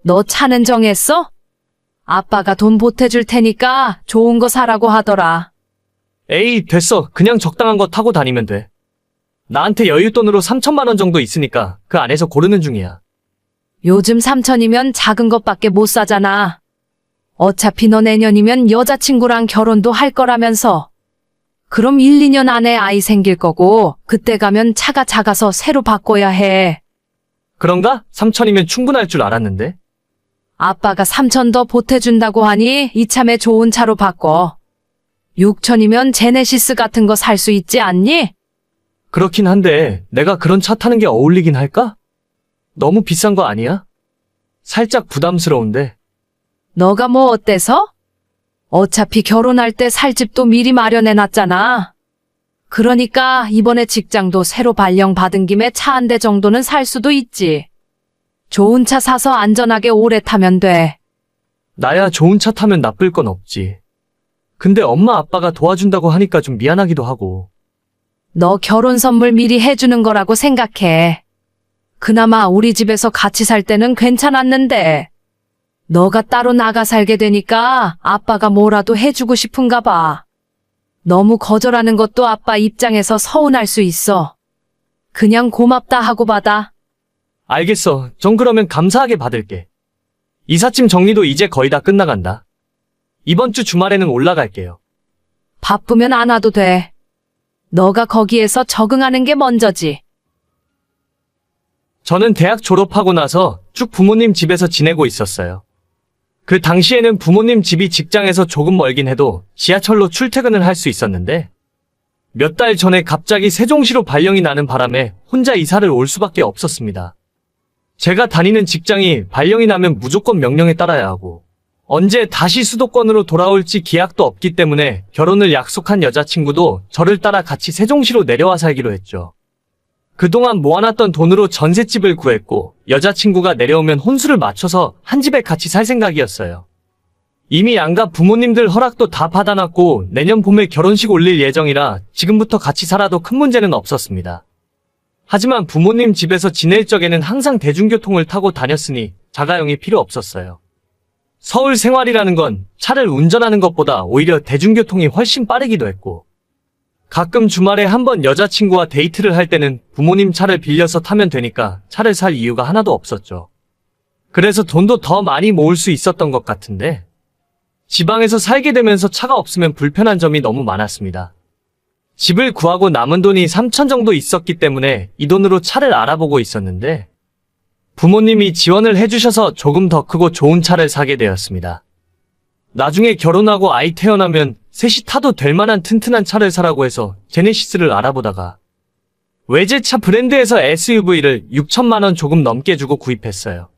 너 차는 정했어? 아빠가 돈 보태줄 테니까 좋은 거 사라고 하더라. 에이, 됐어. 그냥 적당한 거 타고 다니면 돼. 나한테 여윳돈으로 3천만 원 정도 있으니까 그 안에서 고르는 중이야. 요즘 3천이면 작은 것밖에 못 사잖아. 어차피 너 내년이면 여자친구랑 결혼도 할 거라면서. 그럼 1, 2년 안에 아이 생길 거고 그때 가면 차가 작아서 새로 바꿔야 해. 그런가? 3천이면 충분할 줄 알았는데. 아빠가 3천 더 보태준다고 하니 이참에 좋은 차로 바꿔. 6천이면 제네시스 같은 거 살 수 있지 않니? 그렇긴 한데 내가 그런 차 타는 게 어울리긴 할까? 너무 비싼 거 아니야? 살짝 부담스러운데. 너가 뭐 어때서? 어차피 결혼할 때 살 집도 미리 마련해놨잖아. 그러니까 이번에 직장도 새로 발령받은 김에 차 한 대 정도는 살 수도 있지. 좋은 차 사서 안전하게 오래 타면 돼. 나야 좋은 차 타면 나쁠 건 없지. 근데 엄마 아빠가 도와준다고 하니까 좀 미안하기도 하고. 너 결혼 선물 미리 해주는 거라고 생각해. 그나마 우리 집에서 같이 살 때는 괜찮았는데. 너가 따로 나가 살게 되니까 아빠가 뭐라도 해주고 싶은가 봐. 너무 거절하는 것도 아빠 입장에서 서운할 수 있어. 그냥 고맙다 하고 받아. 알겠어. 전 그러면 감사하게 받을게. 이삿짐 정리도 이제 거의 다 끝나간다. 이번 주 주말에는 올라갈게요. 바쁘면 안 와도 돼. 너가 거기에서 적응하는 게 먼저지. 저는 대학 졸업하고 나서 쭉 부모님 집에서 지내고 있었어요. 그 당시에는 부모님 집이 직장에서 조금 멀긴 해도 지하철로 출퇴근을 할 수 있었는데 몇 달 전에 갑자기 세종시로 발령이 나는 바람에 혼자 이사를 올 수밖에 없었습니다. 제가 다니는 직장이 발령이 나면 무조건 명령에 따라야 하고 언제 다시 수도권으로 돌아올지 기약도 없기 때문에 결혼을 약속한 여자친구도 저를 따라 같이 세종시로 내려와 살기로 했죠. 그동안 모아놨던 돈으로 전셋집을 구했고 여자친구가 내려오면 혼수를 맞춰서 한 집에 같이 살 생각이었어요. 이미 양가 부모님들 허락도 다 받아놨고 내년 봄에 결혼식 올릴 예정이라 지금부터 같이 살아도 큰 문제는 없었습니다. 하지만 부모님 집에서 지낼 적에는 항상 대중교통을 타고 다녔으니 자가용이 필요 없었어요. 서울 생활이라는 건 차를 운전하는 것보다 오히려 대중교통이 훨씬 빠르기도 했고 가끔 주말에 한번 여자친구와 데이트를 할 때는 부모님 차를 빌려서 타면 되니까 차를 살 이유가 하나도 없었죠. 그래서 돈도 더 많이 모을 수 있었던 것 같은데 지방에서 살게 되면서 차가 없으면 불편한 점이 너무 많았습니다. 집을 구하고 남은 돈이 3천 정도 있었기 때문에 이 돈으로 차를 알아보고 있었는데 부모님이 지원을 해주셔서 조금 더 크고 좋은 차를 사게 되었습니다. 나중에 결혼하고 아이 태어나면 셋이 타도 될 만한 튼튼한 차를 사라고 해서 제네시스를 알아보다가 외제차 브랜드에서 SUV를 6천만 원 조금 넘게 주고 구입했어요.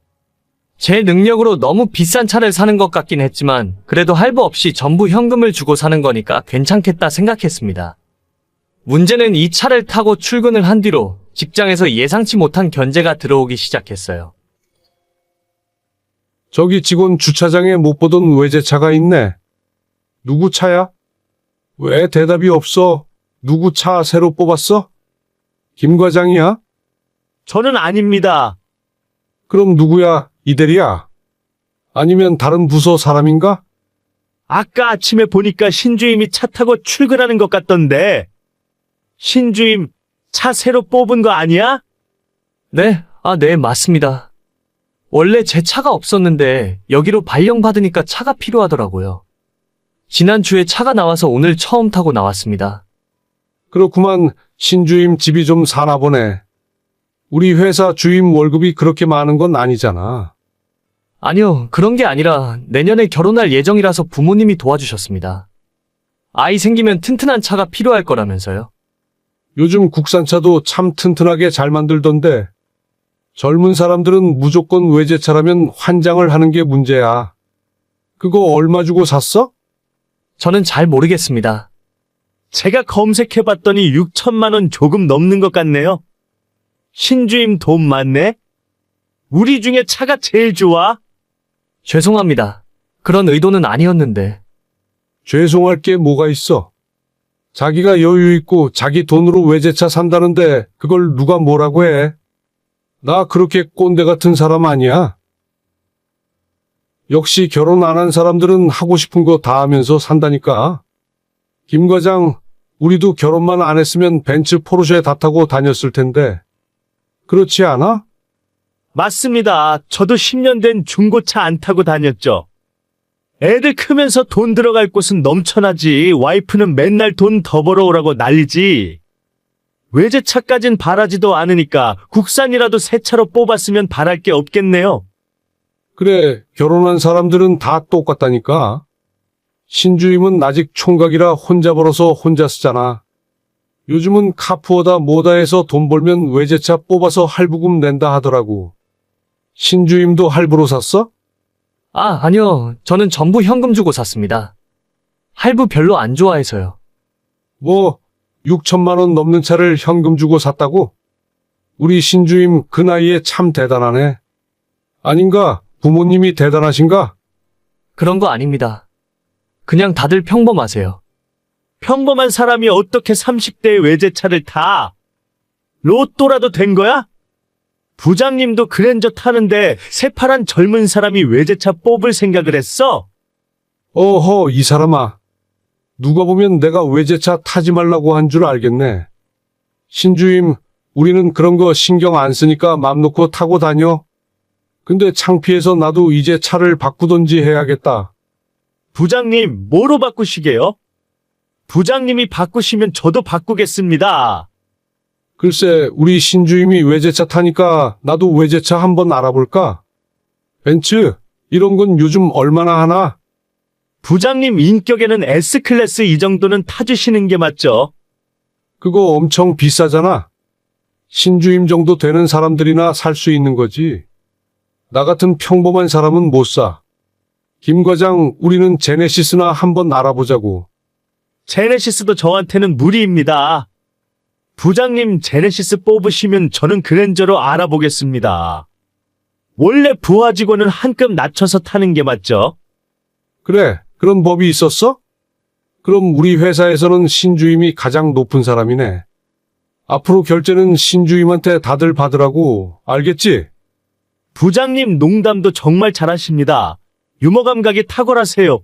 제 능력으로 너무 비싼 차를 사는 것 같긴 했지만 그래도 할부 없이 전부 현금을 주고 사는 거니까 괜찮겠다 생각했습니다. 문제는 이 차를 타고 출근을 한 뒤로 직장에서 예상치 못한 견제가 들어오기 시작했어요. 저기 직원 주차장에 못 보던 외제차가 있네. 누구 차야? 왜 대답이 없어? 누구 차 새로 뽑았어? 김 과장이야? 저는 아닙니다. 그럼 누구야? 이대리야? 아니면 다른 부서 사람인가? 아까 아침에 보니까 신주임이 차 타고 출근하는 것 같던데. 신주임, 차 새로 뽑은 거 아니야? 네, 네, 맞습니다. 원래 제 차가 없었는데 여기로 발령받으니까 차가 필요하더라고요. 지난주에 차가 나와서 오늘 처음 타고 나왔습니다. 그렇구만. 신주임 집이 좀 사나 보네. 우리 회사 주임 월급이 그렇게 많은 건 아니잖아. 아니요, 그런 게 아니라 내년에 결혼할 예정이라서 부모님이 도와주셨습니다. 아이 생기면 튼튼한 차가 필요할 거라면서요. 요즘 국산차도 참 튼튼하게 잘 만들던데. 젊은 사람들은 무조건 외제차라면 환장을 하는 게 문제야. 그거 얼마 주고 샀어? 저는 잘 모르겠습니다. 제가 검색해봤더니 6천만 원 조금 넘는 것 같네요. 신주임 돈 많네? 우리 중에 차가 제일 좋아? 죄송합니다. 그런 의도는 아니었는데. 죄송할 게 뭐가 있어? 자기가 여유 있고 자기 돈으로 외제차 산다는데 그걸 누가 뭐라고 해? 나 그렇게 꼰대 같은 사람 아니야. 역시 결혼 안 한 사람들은 하고 싶은 거 다 하면서 산다니까. 김 과장, 우리도 결혼만 안 했으면 벤츠 포르쉐 다 타고 다녔을 텐데. 그렇지 않아? 맞습니다. 저도 10년 된 중고차 안 타고 다녔죠. 애들 크면서 돈 들어갈 곳은 넘쳐나지. 와이프는 맨날 돈 더 벌어오라고 난리지. 외제차까진 바라지도 않으니까 국산이라도 새 차로 뽑았으면 바랄 게 없겠네요. 그래, 결혼한 사람들은 다 똑같다니까. 신주임은 아직 총각이라 혼자 벌어서 혼자 쓰잖아. 요즘은 카푸어다 뭐다 해서 돈 벌면 외제차 뽑아서 할부금 낸다 하더라고. 신주임도 할부로 샀어? 아, 아니요. 저는 전부 현금 주고 샀습니다. 할부 별로 안 좋아해서요. 뭐 6천만 원 넘는 차를 현금 주고 샀다고? 우리 신주임 그 나이에 참 대단하네. 아닌가? 부모님이 대단하신가? 그런 거 아닙니다. 그냥 다들 평범하세요. 평범한 사람이 어떻게 30대의 외제차를 타? 로또라도 된 거야? 부장님도 그랜저 타는데 새파란 젊은 사람이 외제차 뽑을 생각을 했어? 어허, 이 사람아. 누가 보면 내가 외제차 타지 말라고 한 줄 알겠네. 신주임, 우리는 그런 거 신경 안 쓰니까 맘 놓고 타고 다녀. 근데 창피해서 나도 이제 차를 바꾸던지 해야겠다. 부장님, 뭐로 바꾸시게요? 부장님이 바꾸시면 저도 바꾸겠습니다. 글쎄, 우리 신주임이 외제차 타니까 나도 외제차 한번 알아볼까? 벤츠, 이런 건 요즘 얼마나 하나? 부장님 인격에는 S클래스 이 정도는 타주시는 게 맞죠? 그거 엄청 비싸잖아. 신주임 정도 되는 사람들이나 살 수 있는 거지. 나 같은 평범한 사람은 못 사. 김 과장, 우리는 제네시스나 한번 알아보자고. 제네시스도 저한테는 무리입니다. 부장님 제네시스 뽑으시면 저는 그랜저로 알아보겠습니다. 원래 부하 직원은 한 급 낮춰서 타는 게 맞죠? 그래, 그런 법이 있었어? 그럼 우리 회사에서는 신주임이 가장 높은 사람이네. 앞으로 결제는 신주임한테 다들 받으라고, 알겠지? 부장님 농담도 정말 잘하십니다. 유머 감각이 탁월하세요.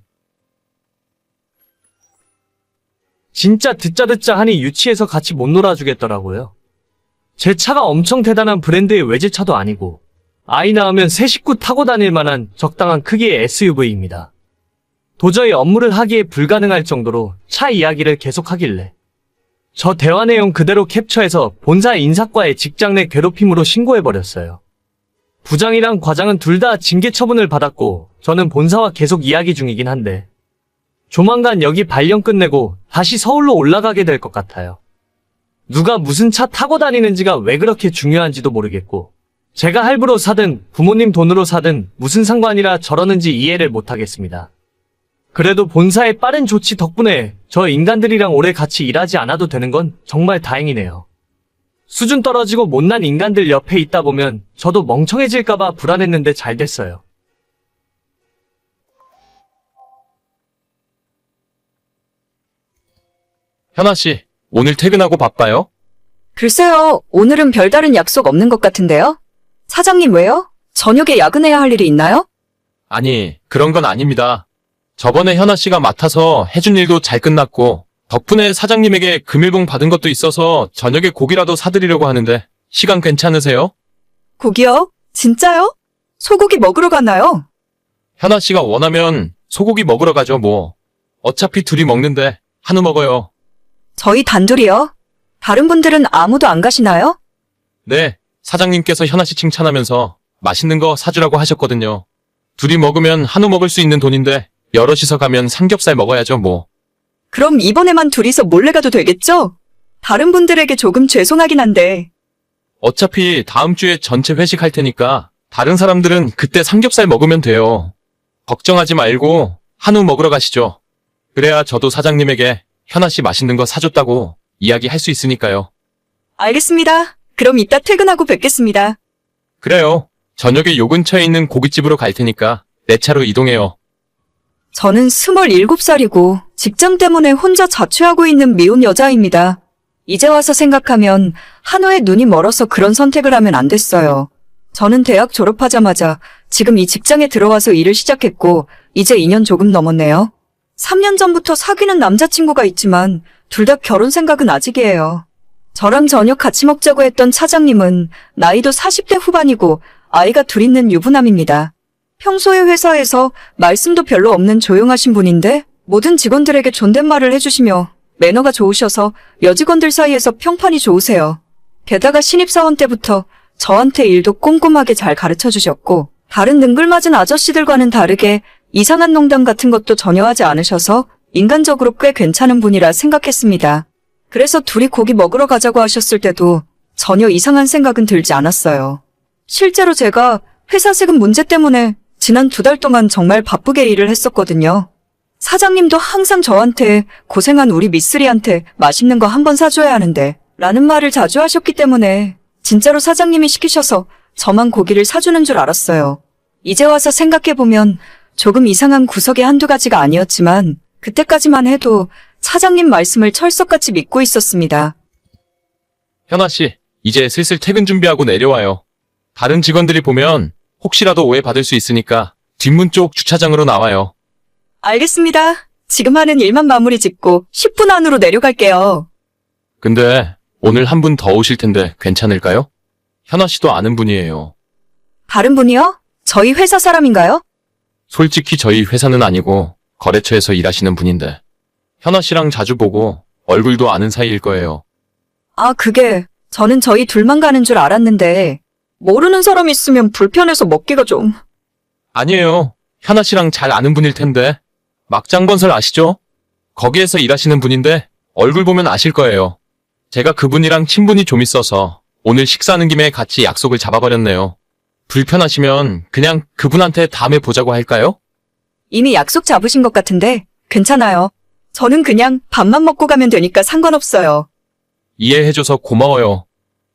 진짜 듣자 하니 유치해서 같이 못 놀아주겠더라고요. 제 차가 엄청 대단한 브랜드의 외제차도 아니고 아이 낳으면 새 식구 타고 다닐 만한 적당한 크기의 SUV입니다. 도저히 업무를 하기에 불가능할 정도로 차 이야기를 계속하길래 저 대화 내용 그대로 캡처해서 본사 인사과에 직장 내 괴롭힘으로 신고해버렸어요. 부장이랑 과장은 둘 다 징계 처분을 받았고 저는 본사와 계속 이야기 중이긴 한데 조만간 여기 발령 끝내고 다시 서울로 올라가게 될 것 같아요. 누가 무슨 차 타고 다니는지가 왜 그렇게 중요한지도 모르겠고 제가 할부로 사든 부모님 돈으로 사든 무슨 상관이라 저러는지 이해를 못하겠습니다. 그래도 본사의 빠른 조치 덕분에 저 인간들이랑 오래 같이 일하지 않아도 되는 건 정말 다행이네요. 수준 떨어지고 못난 인간들 옆에 있다 보면 저도 멍청해질까봐 불안했는데 잘 됐어요. 현아 씨, 오늘 퇴근하고 바빠요? 글쎄요, 오늘은 별다른 약속 없는 것 같은데요? 사장님 왜요? 저녁에 야근해야 할 일이 있나요? 아니, 그런 건 아닙니다. 저번에 현아 씨가 맡아서 해준 일도 잘 끝났고, 덕분에 사장님에게 금일봉 받은 것도 있어서 저녁에 고기라도 사드리려고 하는데, 시간 괜찮으세요? 고기요? 진짜요? 소고기 먹으러 가나요? 현아 씨가 원하면 소고기 먹으러 가죠, 뭐. 어차피 둘이 먹는데, 한우 먹어요. 저희 단둘이요? 다른 분들은 아무도 안 가시나요? 네, 사장님께서 현아 씨 칭찬하면서 맛있는 거 사주라고 하셨거든요. 둘이 먹으면 한우 먹을 수 있는 돈인데, 여럿이서 가면 삼겹살 먹어야죠, 뭐. 그럼 이번에만 둘이서 몰래 가도 되겠죠? 다른 분들에게 조금 죄송하긴 한데. 어차피 다음 주에 전체 회식할 테니까 다른 사람들은 그때 삼겹살 먹으면 돼요. 걱정하지 말고 한우 먹으러 가시죠. 그래야 저도 사장님에게 현아 씨 맛있는 거 사줬다고 이야기할 수 있으니까요. 알겠습니다. 그럼 이따 퇴근하고 뵙겠습니다. 그래요. 저녁에 요 근처에 있는 고깃집으로 갈 테니까 내 차로 이동해요. 저는 27살이고 직장 때문에 혼자 자취하고 있는 미혼 여자입니다. 이제 와서 생각하면 한우에 눈이 멀어서 그런 선택을 하면 안 됐어요. 저는 대학 졸업하자마자 지금 이 직장에 들어와서 일을 시작했고 이제 2년 조금 넘었네요. 3년 전부터 사귀는 남자친구가 있지만 둘 다 결혼 생각은 아직이에요. 저랑 저녁 같이 먹자고 했던 차장님은 나이도 40대 후반이고 아이가 둘 있는 유부남입니다. 평소에 회사에서 말씀도 별로 없는 조용하신 분인데 모든 직원들에게 존댓말을 해주시며 매너가 좋으셔서 여직원들 사이에서 평판이 좋으세요. 게다가 신입사원 때부터 저한테 일도 꼼꼼하게 잘 가르쳐 주셨고 다른 능글맞은 아저씨들과는 다르게 이상한 농담 같은 것도 전혀 하지 않으셔서 인간적으로 꽤 괜찮은 분이라 생각했습니다. 그래서 둘이 고기 먹으러 가자고 하셨을 때도 전혀 이상한 생각은 들지 않았어요. 실제로 제가 회사 세금 문제 때문에 지난 2달 동안 정말 바쁘게 일을 했었거든요. 사장님도 항상 저한테 고생한 우리 미쓰리한테 맛있는 거 한번 사줘야 하는데 라는 말을 자주 하셨기 때문에 진짜로 사장님이 시키셔서 저만 고기를 사주는 줄 알았어요. 이제 와서 생각해보면 조금 이상한 구석이 한두 가지가 아니었지만 그때까지만 해도 사장님 말씀을 철석같이 믿고 있었습니다. 현아 씨, 이제 슬슬 퇴근 준비하고 내려와요. 다른 직원들이 보면 혹시라도 오해받을 수 있으니까 뒷문 쪽 주차장으로 나와요. 알겠습니다. 지금 하는 일만 마무리 짓고 10분 안으로 내려갈게요. 근데 오늘 한 분 더 오실 텐데 괜찮을까요? 현아 씨도 아는 분이에요. 다른 분이요? 저희 회사 사람인가요? 솔직히 저희 회사는 아니고 거래처에서 일하시는 분인데 현아 씨랑 자주 보고 얼굴도 아는 사이일 거예요. 아, 그게 저는 저희 둘만 가는 줄 알았는데 모르는 사람 있으면 불편해서 먹기가 좀... 아니에요. 현아 씨랑 잘 아는 분일 텐데. 막장건설 아시죠? 거기에서 일하시는 분인데 얼굴 보면 아실 거예요. 제가 그분이랑 친분이 좀 있어서 오늘 식사하는 김에 같이 약속을 잡아버렸네요. 불편하시면 그냥 그분한테 다음에 보자고 할까요? 이미 약속 잡으신 것 같은데 괜찮아요. 저는 그냥 밥만 먹고 가면 되니까 상관없어요. 이해해줘서 고마워요.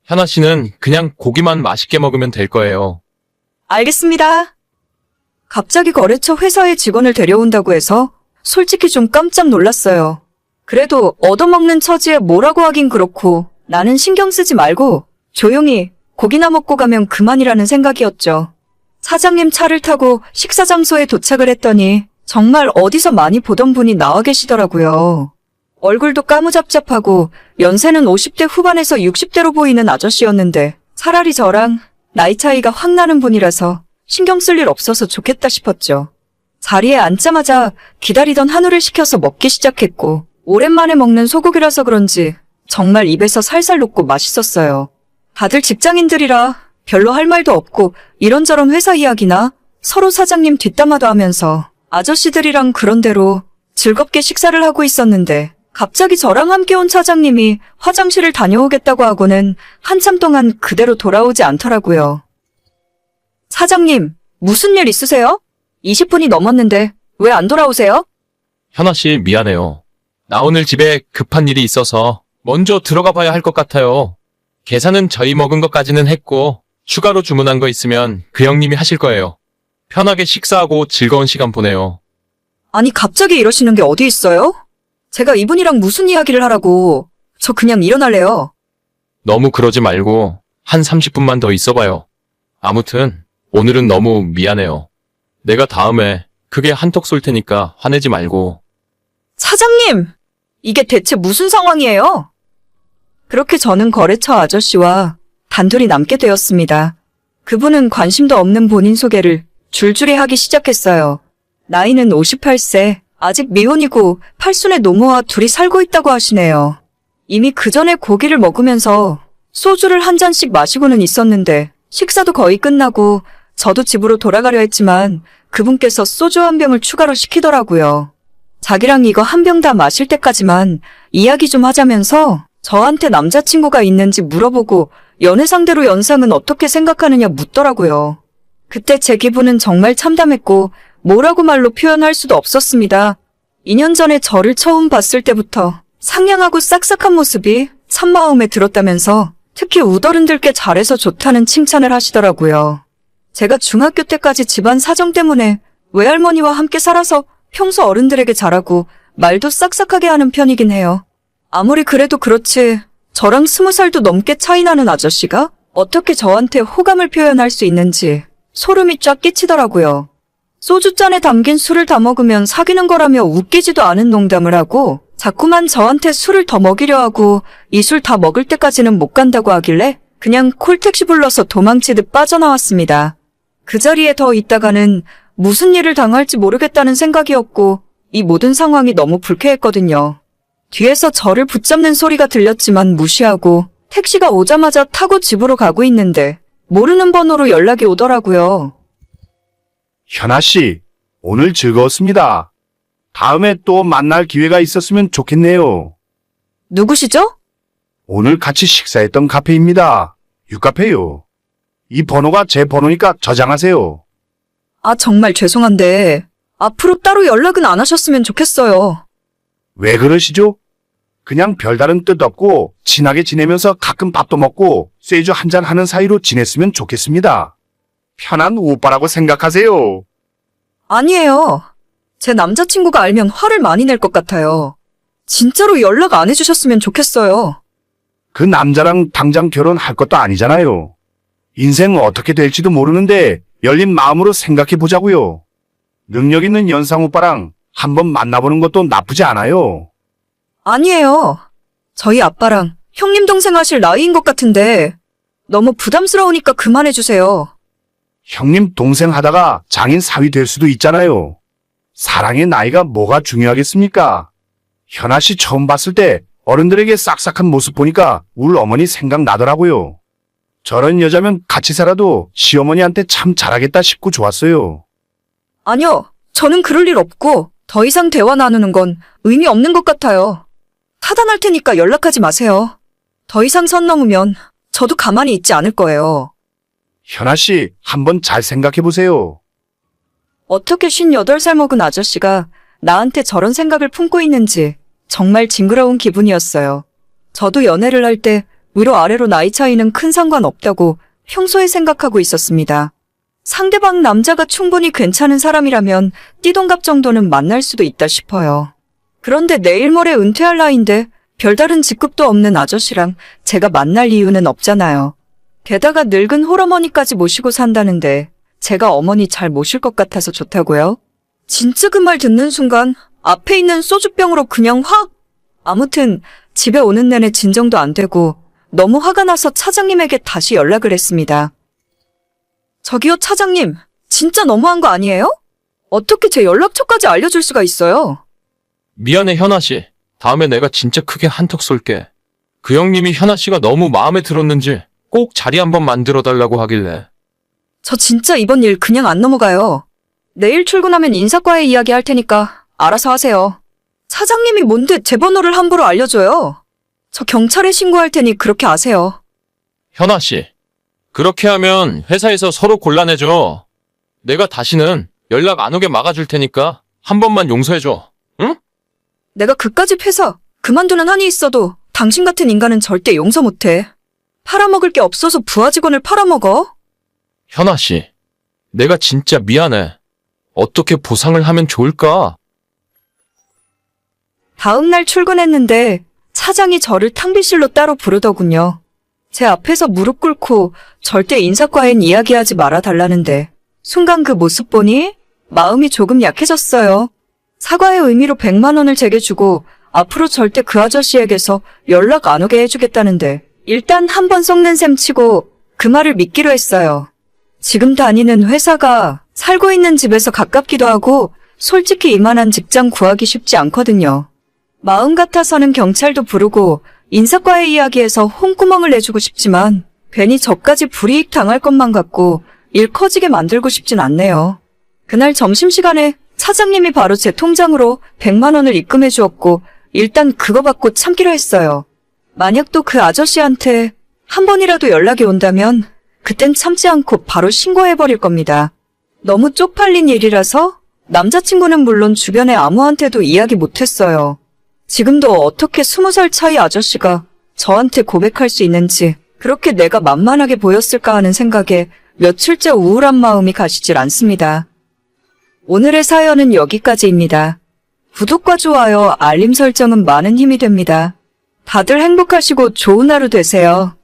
현아 씨는 그냥 고기만 맛있게 먹으면 될 거예요. 알겠습니다. 갑자기 거래처 회사에 직원을 데려온다고 해서 솔직히 좀 깜짝 놀랐어요. 그래도 얻어먹는 처지에 뭐라고 하긴 그렇고 나는 신경 쓰지 말고 조용히 고기나 먹고 가면 그만이라는 생각이었죠. 사장님 차를 타고 식사 장소에 도착을 했더니 정말 어디서 많이 보던 분이 나와 계시더라고요. 얼굴도 까무잡잡하고 연세는 50대 후반에서 60대로 보이는 아저씨였는데 차라리 저랑 나이 차이가 확 나는 분이라서 신경 쓸 일 없어서 좋겠다 싶었죠. 자리에 앉자마자 기다리던 한우를 시켜서 먹기 시작했고 오랜만에 먹는 소고기라서 그런지 정말 입에서 살살 녹고 맛있었어요. 다들 직장인들이라 별로 할 말도 없고 이런저런 회사 이야기나 서로 사장님 뒷담화도 하면서 아저씨들이랑 그런대로 즐겁게 식사를 하고 있었는데 갑자기 저랑 함께 온 차장님이 화장실을 다녀오겠다고 하고는 한참 동안 그대로 돌아오지 않더라고요. 사장님, 무슨 일 있으세요? 20분이 넘었는데 왜 안 돌아오세요? 현아 씨 미안해요. 나 오늘 집에 급한 일이 있어서 먼저 들어가 봐야 할 것 같아요. 계산은 저희 먹은 것까지는 했고 추가로 주문한 거 있으면 그 형님이 하실 거예요. 편하게 식사하고 즐거운 시간 보내요. 아니 갑자기 이러시는 게 어디 있어요? 제가 이분이랑 무슨 이야기를 하라고. 저 그냥 일어날래요. 너무 그러지 말고 한 30분만 더 있어봐요. 아무튼 오늘은 너무 미안해요. 내가 다음에 크게 한턱 쏠 테니까 화내지 말고. 사장님! 이게 대체 무슨 상황이에요? 그렇게 저는 거래처 아저씨와 단둘이 남게 되었습니다. 그분은 관심도 없는 본인 소개를 줄줄이 하기 시작했어요. 나이는 58세, 아직 미혼이고 팔순의 노모와 둘이 살고 있다고 하시네요. 이미 그 전에 고기를 먹으면서 소주를 한 잔씩 마시고는 있었는데 식사도 거의 끝나고 저도 집으로 돌아가려 했지만 그분께서 소주 한 병을 추가로 시키더라고요. 자기랑 이거 한 병 다 마실 때까지만 이야기 좀 하자면서 저한테 남자친구가 있는지 물어보고 연애 상대로 연상은 어떻게 생각하느냐 묻더라고요. 그때 제 기분은 정말 참담했고 뭐라고 말로 표현할 수도 없었습니다. 2년 전에 저를 처음 봤을 때부터 상냥하고 싹싹한 모습이 참 마음에 들었다면서 특히 우더른들께 잘해서 좋다는 칭찬을 하시더라고요. 제가 중학교 때까지 집안 사정 때문에 외할머니와 함께 살아서 평소 어른들에게 잘하고 말도 싹싹하게 하는 편이긴 해요. 아무리 그래도 그렇지 저랑 20살도 넘게 차이 나는 아저씨가 어떻게 저한테 호감을 표현할 수 있는지 소름이 쫙 끼치더라고요. 소주잔에 담긴 술을 다 먹으면 사귀는 거라며 웃기지도 않은 농담을 하고 자꾸만 저한테 술을 더 먹이려 하고 이 술 다 먹을 때까지는 못 간다고 하길래 그냥 콜택시 불러서 도망치듯 빠져나왔습니다. 그 자리에 더 있다가는 무슨 일을 당할지 모르겠다는 생각이었고 이 모든 상황이 너무 불쾌했거든요. 뒤에서 저를 붙잡는 소리가 들렸지만 무시하고 택시가 오자마자 타고 집으로 가고 있는데 모르는 번호로 연락이 오더라고요. 현아 씨, 오늘 즐거웠습니다. 다음에 또 만날 기회가 있었으면 좋겠네요. 누구시죠? 오늘 같이 식사했던 카페입니다. 유카페요. 이 번호가 제 번호니까 저장하세요. 아, 정말 죄송한데 앞으로 따로 연락은 안 하셨으면 좋겠어요. 왜 그러시죠? 그냥 별다른 뜻 없고 친하게 지내면서 가끔 밥도 먹고 쇠주 한잔 하는 사이로 지냈으면 좋겠습니다. 편한 오빠라고 생각하세요. 아니에요. 제 남자친구가 알면 화를 많이 낼 것 같아요. 진짜로 연락 안 해주셨으면 좋겠어요. 그 남자랑 당장 결혼할 것도 아니잖아요. 인생 어떻게 될지도 모르는데 열린 마음으로 생각해 보자고요. 능력 있는 연상 오빠랑 한번 만나보는 것도 나쁘지 않아요. 아니에요. 저희 아빠랑 형님 동생 하실 나이인 것 같은데 너무 부담스러우니까 그만해주세요. 형님 동생 하다가 장인 사위 될 수도 있잖아요. 사랑의 나이가 뭐가 중요하겠습니까? 현아 씨 처음 봤을 때 어른들에게 싹싹한 모습 보니까 울 어머니 생각나더라고요. 저런 여자면 같이 살아도 시어머니한테 참 잘하겠다 싶고 좋았어요. 아니요. 저는 그럴 일 없고 더 이상 대화 나누는 건 의미 없는 것 같아요. 차단할 테니까 연락하지 마세요. 더 이상 선 넘으면 저도 가만히 있지 않을 거예요. 현아 씨 한번 잘 생각해 보세요. 어떻게 58살 먹은 아저씨가 나한테 저런 생각을 품고 있는지 정말 징그러운 기분이었어요. 저도 연애를 할 때 위로 아래로 나이 차이는 큰 상관없다고 평소에 생각하고 있었습니다. 상대방 남자가 충분히 괜찮은 사람이라면 띠동갑 정도는 만날 수도 있다 싶어요. 그런데 내일 모레 은퇴할 나이인데 별다른 직급도 없는 아저씨랑 제가 만날 이유는 없잖아요. 게다가 늙은 홀어머니까지 모시고 산다는데 제가 어머니 잘 모실 것 같아서 좋다고요? 진짜 그 말 듣는 순간 앞에 있는 소주병으로 그냥 확! 아무튼 집에 오는 내내 진정도 안 되고 너무 화가 나서 차장님에게 다시 연락을 했습니다. 저기요 차장님, 진짜 너무한 거 아니에요? 어떻게 제 연락처까지 알려줄 수가 있어요? 미안해, 현아 씨. 다음에 내가 진짜 크게 한턱 쏠게. 그 형님이 현아 씨가 너무 마음에 들었는지 꼭 자리 한번 만들어 달라고 하길래. 저 진짜 이번 일 그냥 안 넘어가요. 내일 출근하면 인사과에 이야기할 테니까 알아서 하세요. 사장님이 뭔데 제 번호를 함부로 알려줘요? 저 경찰에 신고할 테니 그렇게 아세요. 현아 씨, 그렇게 하면 회사에서 서로 곤란해져. 내가 다시는 연락 안 오게 막아줄 테니까 한 번만 용서해줘. 응? 내가 그까짓 회사 그만두는 한이 있어도 당신 같은 인간은 절대 용서 못해. 팔아먹을 게 없어서 부하 직원을 팔아먹어? 현아 씨, 내가 진짜 미안해. 어떻게 보상을 하면 좋을까? 다음 날 출근했는데 차장이 저를 탕비실로 따로 부르더군요. 제 앞에서 무릎 꿇고 절대 인사과엔 이야기하지 말아달라는데 순간 그 모습 보니 마음이 조금 약해졌어요. 사과의 의미로 100만 원을 제게 주고 앞으로 절대 그 아저씨에게서 연락 안 오게 해주겠다는데 일단 한번 속는 셈 치고 그 말을 믿기로 했어요. 지금 다니는 회사가 살고 있는 집에서 가깝기도 하고 솔직히 이만한 직장 구하기 쉽지 않거든요. 마음 같아서는 경찰도 부르고 인사과에 이야기해서 홍구멍을 내주고 싶지만 괜히 저까지 불이익 당할 것만 같고 일 커지게 만들고 싶진 않네요. 그날 점심시간에 차장님이 바로 제 통장으로 100만 원을 입금해 주었고 일단 그거 받고 참기로 했어요. 만약 또 그 아저씨한테 한 번이라도 연락이 온다면 그땐 참지 않고 바로 신고해버릴 겁니다. 너무 쪽팔린 일이라서 남자친구는 물론 주변에 아무한테도 이야기 못했어요. 지금도 어떻게 20살 차이 아저씨가 저한테 고백할 수 있는지 그렇게 내가 만만하게 보였을까 하는 생각에 며칠째 우울한 마음이 가시질 않습니다. 오늘의 사연은 여기까지입니다. 구독과 좋아요, 알림 설정은 많은 힘이 됩니다. 다들 행복하시고 좋은 하루 되세요.